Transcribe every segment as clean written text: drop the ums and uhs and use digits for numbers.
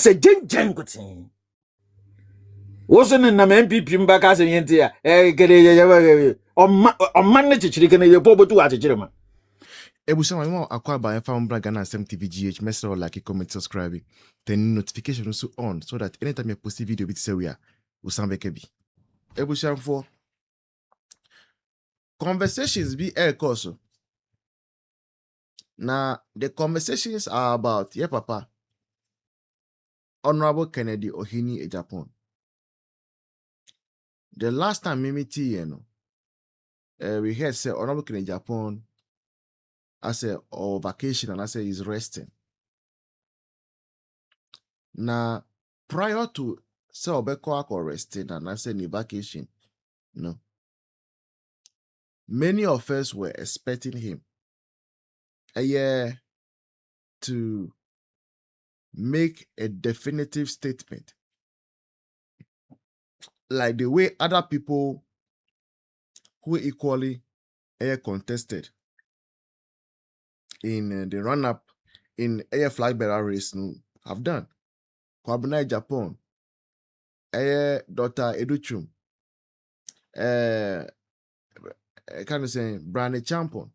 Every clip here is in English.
se jenjen kutin woso ne na NPP mbaka se yenti ya kede omman ne chichiri kene ye bobotu achichiri ma Ebusama mo akwa ba efa mbra Ghana SM TV GH message like comment subscribe then notification also on so that anytime you post a video bit say we are usambe kebi. Ebusam for conversations be air course. Now the conversations are about papa Honorable Kennedy Ohini Agyapong. The last time we meet we heard say Honorable Kennedy Agyapong I say on vacation and I say he's resting. Now prior to say Obeko or resting and I say ni vacation, no. Many of us were expecting him a year to make a definitive statement. Like the way other people who equally contested in the run-up in a flag bearer race have done. Kwabena Agyapong, Dr. Educhum, kind of saying Brandon Champon.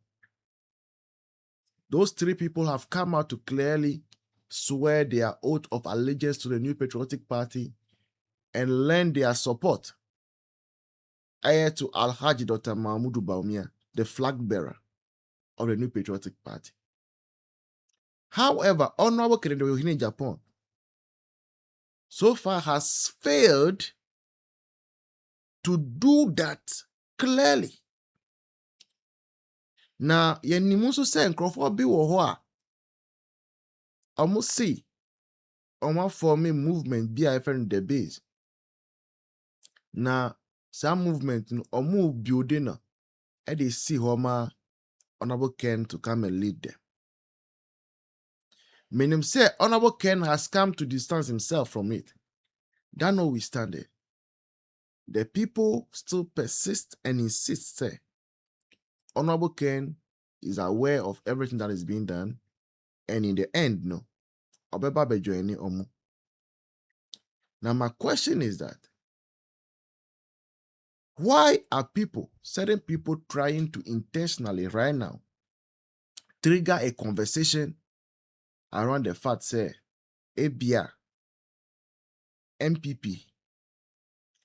Those three people have come out to clearly swear their oath of allegiance to the New Patriotic Party and lend their support to Alhaji Dr. Mahmudu Bawumia, the flag bearer of the New Patriotic Party. However, Honorable Kennedy Ohini Agyapong so far has failed to do that clearly. Now, yenimuso say nkrofo bi wo ho a almost see forming movement bi a friend the base. Now, some movement no building no they see Homa Honorable Ken to come and lead them. Meaning say Honorable Ken has come to distance himself from it. That notwithstanding, the people still persist and insist say Honorable Ken is aware of everything that is being done, and in the end, no, Obeba be joining Omu. Now, my question is that why are certain people trying to intentionally right now trigger a conversation around the fact say ABR NPP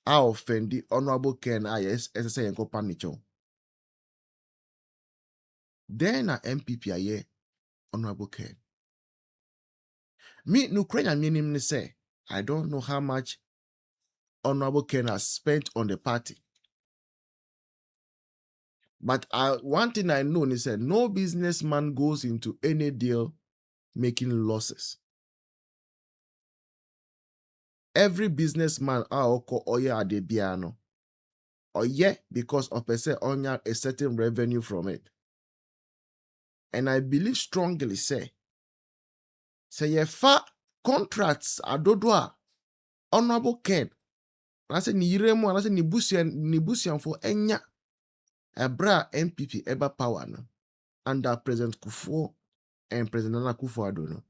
are offended Honorable Ken IS SSA and Kopanicho. Then a MPP aye Honorable Ken. Me Ukrainian meaning say I don't know how much Honorable Ken has spent on the party. But one thing I know is that no businessman goes into any deal making losses. Every businessman oye adebiano. Oye because of a certain revenue from it. And I believe strongly say ye fa contracts adodwa Honorable Ken. I say ni yiremu and I say ni busian for enya ebra NPP eba power no under President Kufuor and President Nana Akufo-Addo no.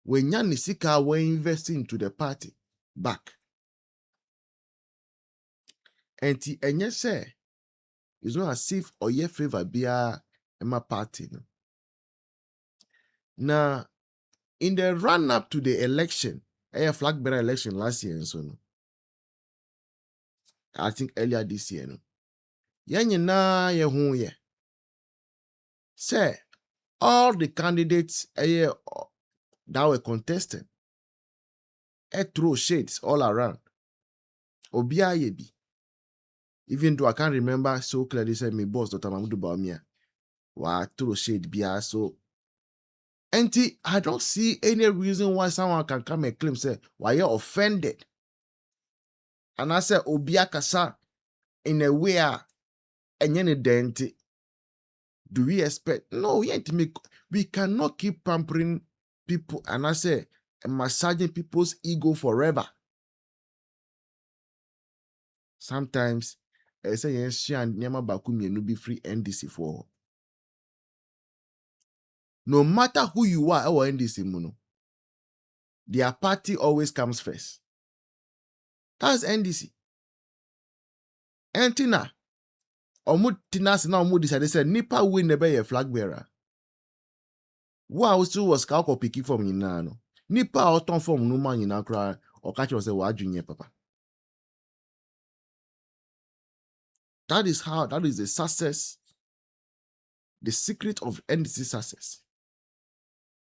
When yan nisika were investing into the party back. And ti enye say it's not as if oye favor biya ema party no. Now, in the run-up to the election, a flag bearer election last year and so no. I think earlier this year no. Yenye na ye hu ye. Say all the candidates that were contesting throw shades all around. Obia yebi. Even though I can't remember so clearly, say my boss Dr. Mahmudu Bawumia wa throw shade bia so. And I don't see any reason why someone can come and claim say why you're offended. And I say obia kasa in a way and denti. Do we expect? No, we cannot keep pampering people and I say massaging people's ego forever. Sometimes I say yes, and Nyama Bakumi no be free NDC for. No matter who you are, our NDC muno. their party always comes first. That's NDC. Entina, omu tinas na omu decided say nipa win never a flag bearer. Wa still was calco picky from Yinano. Nipa autumn from no man in Accra or catch us a word junior papa. That is the success, the secret of NDC success.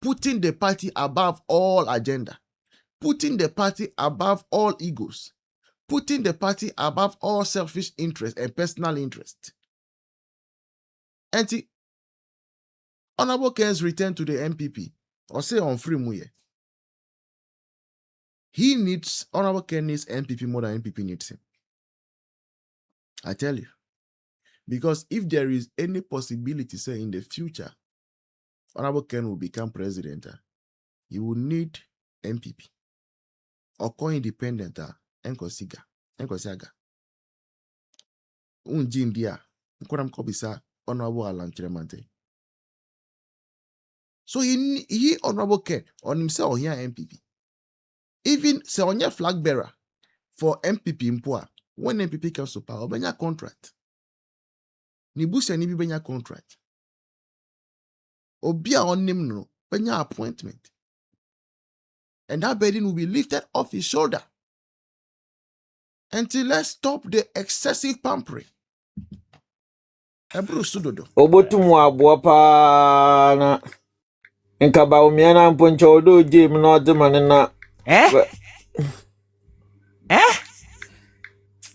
Putting the party above all agenda, putting the party above all egos, putting the party above all selfish interest and personal interest. And the Honorable Ken's return to the NPP, or say on free muye. He needs, Honorable Ken needs NPP more than NPP needs him. I tell you. Because if there is any possibility, say in the future, Honorable Ken will become president, he will need NPP. Or co-independent, Nkosiga. Unji India, Nkoram Kobisa, Honorable Alan Chiremante. So he Honorable Ken, on himself here NPP. Even say on your flag bearer for MPP Impua, when MPP comes to power, benya contract. Nibusa ni benya contract. Obia on him no, benya appointment. And that burden will be lifted off his shoulder. Until let's stop the excessive pampering. Ebru sudodo. Obotumu abopa na nkaba omiana mponcho odo jim no demane na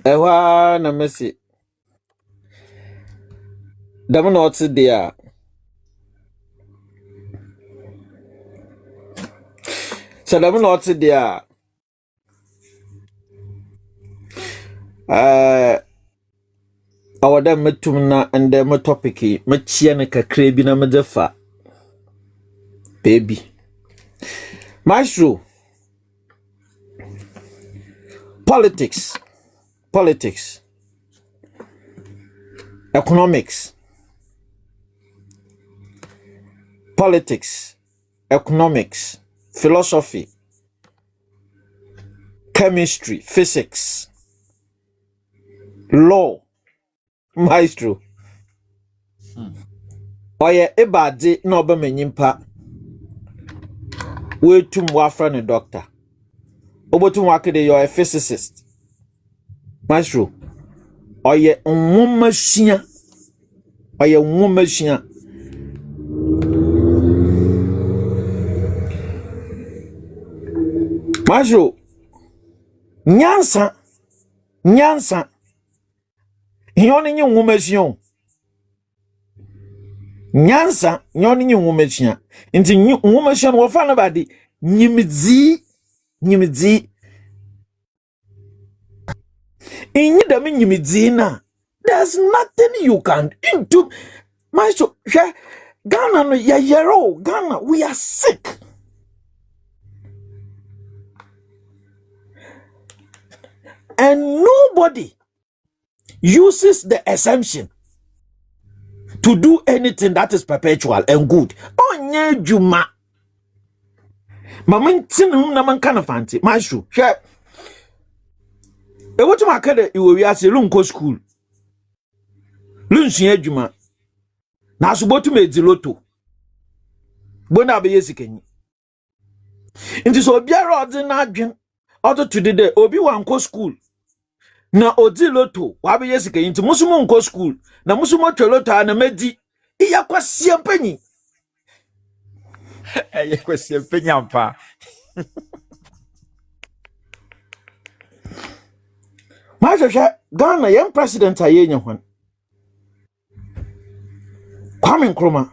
ewa na mesi dam na ote dia so dam na ote dia awada metum na ende me topic me chia ne kakra bi na me defa baby maestro politics economics philosophy, chemistry, physics, law, maestro. Oye ebade na oba manyimpa wetum wafra ne doctor. Obotum wakede you're a physicist. Maestro. Oye nwomashia. Maestro. Nyansa. Nyoni nyi nwomashia. Nyansa nyoni nyi nwomashia. Nti nwomashia no wofa na bade nyimidzi. There's nothing you can do. Maestro, Ghana no yero. Ghana, we are sick. And nobody uses the assumption to do anything that is perpetual and good. Onye juma. Mamantin na man kana fanti. Maestro, e wotu makade iwo wiase lunko school. Lunsu adwuma. Na asobotu mediloto. Bona be yesikenyi. Nti so biara odi na adwen. Odo tudide obi wanko school. Na odi loto wa be yesikenyi nti musumu nko school. Na musumu tweloto na medi. Iya kwasie mpanyi. Eye kwasie mpanyi ampa. Maisha Ghana young president ayenye hwan. Kwame Nkrumah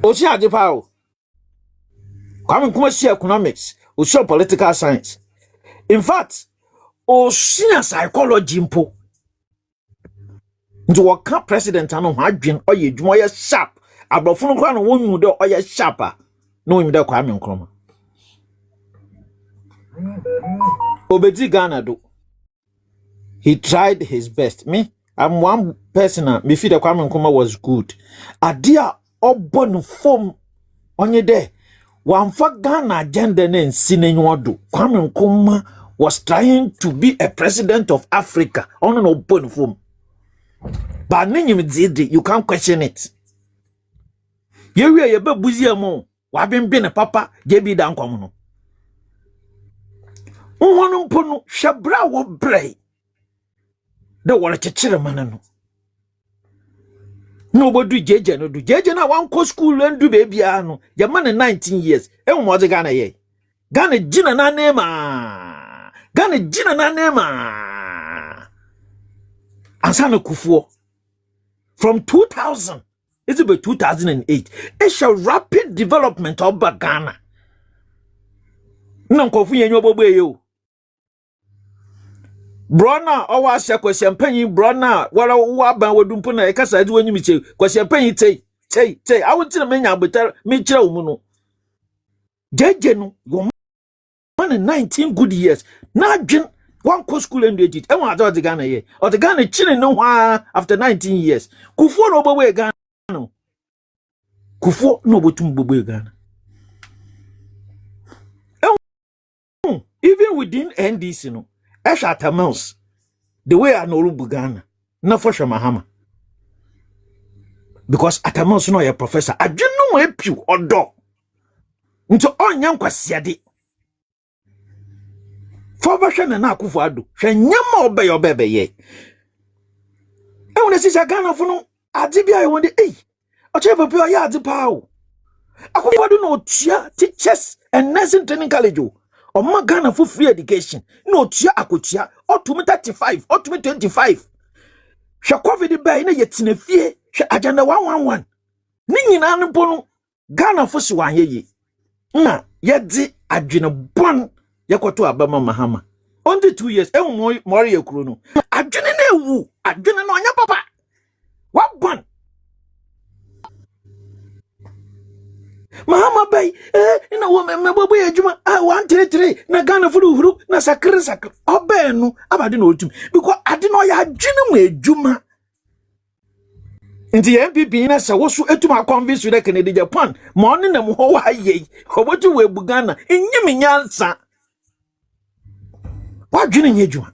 Osia Agyapong. Kwame Nkrumah see economics, Osia political science. In fact, Osia psychology mpo. Nti waka president ano hadwen oye dwuma oye sharp. Abrofo no kwa no wonwu de oye sharp a. No him de Kwame Nkrumah. Obedi Ghana do. He tried his best. Me, I'm one person, me feel the Kwame Nkrumah was good. Adia obon form onye there. One for Ghana agenda and sinenwado. Kwame Nkrumah was trying to be a president of Africa on an open form. But you can't question it. You are a babuzi mo. Wabin been a papa, JB down common. Unwanum pono shabra wo bray. The wala chechire manano. Nobody jeje no do. Jeje na wan ko school and do baby ano. Your man 19 years. E mo ze Ghana ye. Ghana jina na nema. Ghana jina na nema. Ansana kufuo. From 2000, it's about 2008. It's a rapid development of Ghana. Nankofu yenyo bobe yo. Brona owa se kwese mpanyin brona wala wa ban wadumpo na ekasa adi wanyimi che kwese mpanyin tei awuti na menya abeta me kira wo mu no jeje no wo man 19 good years na adwen one co school and edit e won ado de Ghana ye o de Ghana chine no hwa after 19 years kufuo no bobo Ghana no kufuo no botum bobo Ghana even within NDC no Eshatamels, the way I know Ghana, not for Mahama. Because Atamels no a professor. I don't know a pew or dog. Into all young Quasiadi. For Bashan and Akufado, Shanyama obey your baby ye. And when I see Ghana for no, Adibia, I want the A. I tell you, I had the power. Akufado no teachers and nursing training college. Or my Ghana for free education. No tia akutia. Or to me 35. Or to me 25. She COVID the bay na yetine fie. She agenda 111. Nini na anpono. Ghana for siwan ye. Na yedi adwene bon yakoto abama mahama. Only 2 years. Mori ekuro no. Adwene na ewu. Adwene no anya papa. What bon? Mahama bay ina wo mebobo ejuma 133 na Ghana furu huru na sakre obe no abade na otum because ade no ya adwene mu ejuma nti NPP na se wo so etum akonvince de Kennedy Japan ma oni na mu ho wa ye obotu we bu Ghana enyim nyansa wa adwene nye ejuma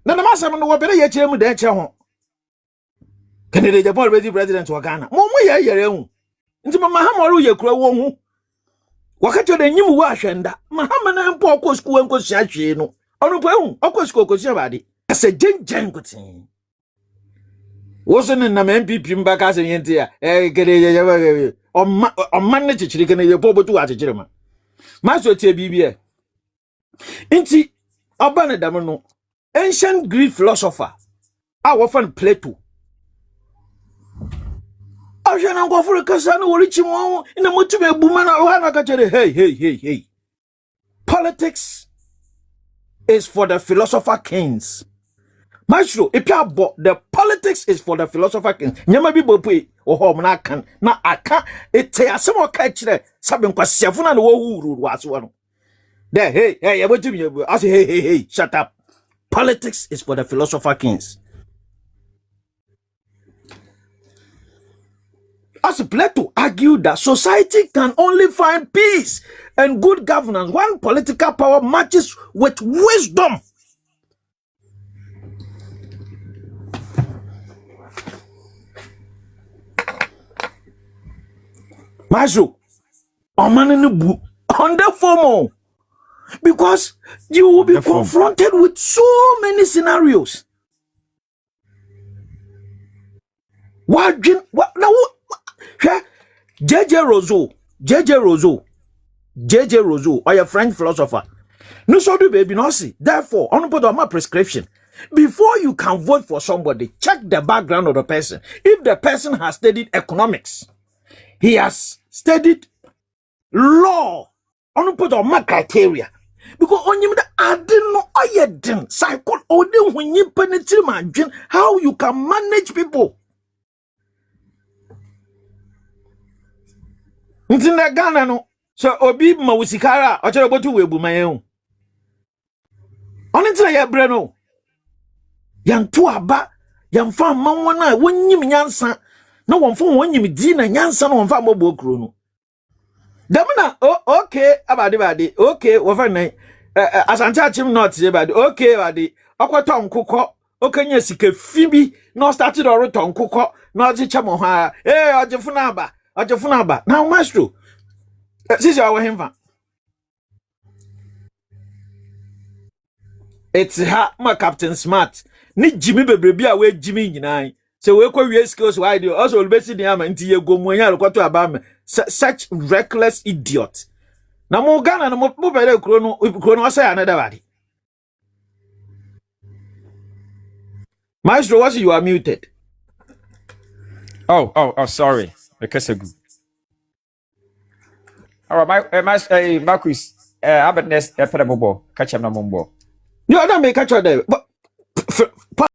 na na masam no wo bere ye kire mu de kire ho Kennedy Japan be president wa Ghana mo ye yere hu nti Mahama ru ye kura wo hu wakacho de nyim wo ahwenda Mahama na mpo okọ school enko hwe no onu po hu okọ school ko hwe baade ase jenjen kutin wo so ne na MPP mbaka se yente ya Kennedy Japan omman ne chichiri Kennedy Japan botu wa chichiri ma so tie bibie nti obane dam no ancient Greek philosopher a wo fan Plato Ajana go for kasana worichi mo ina mutume bumana ohana kachere hey politics is for the philosopher kings maestro ipiabo the politics is for the philosopher kings nyama bi bopue oho na kan na aka ete asemo ka kire sabe nkwasiafo na wo huru aso no there hey yabotumi I say hey shut up politics is for the philosopher kings. As Plato argued that society can only find peace and good governance when political power matches with wisdom. Majo, under formal, because you will be confronted with so many scenarios. What now? JJ Rousseau, or a French philosopher. No so do baby no see. Therefore, on put on my prescription. Before you can vote for somebody, check the background of the person. If the person has studied economics, he has studied law. On put on my criteria. Because on you I didn't know I didn't cycle or when you penetrate my how you can manage people. Ntina Ghana no so obi ma wusikara ochero botu we bu mayen onti na ye bre no yanto aba yamfa ma won a wonyim nyansa na wonfo wonyim di na nyansa na wonfa mobo kuro no damna okay abade okay wo fa nan asante achim not ye bade okay bade akwato nkokọ okanya sika fibi no started or to nkokọ na ojeche mo ha ojefuna aba now maestro sisi awo hemfa it's ha ma Captain Smart ni Jimmy bebrebi a we Jimmy nyinaa so we kwa wie skills why do also olbesi ni ama nti ye gomu anya alkwato aba me such reckless idiot na mo Ghana na mo bele kuro no wasa ya na dabadi Maestro was you are muted. Oh, sorry. Because good. All right, Marcus. Abedness, Catch him no more. You don't make catch there. But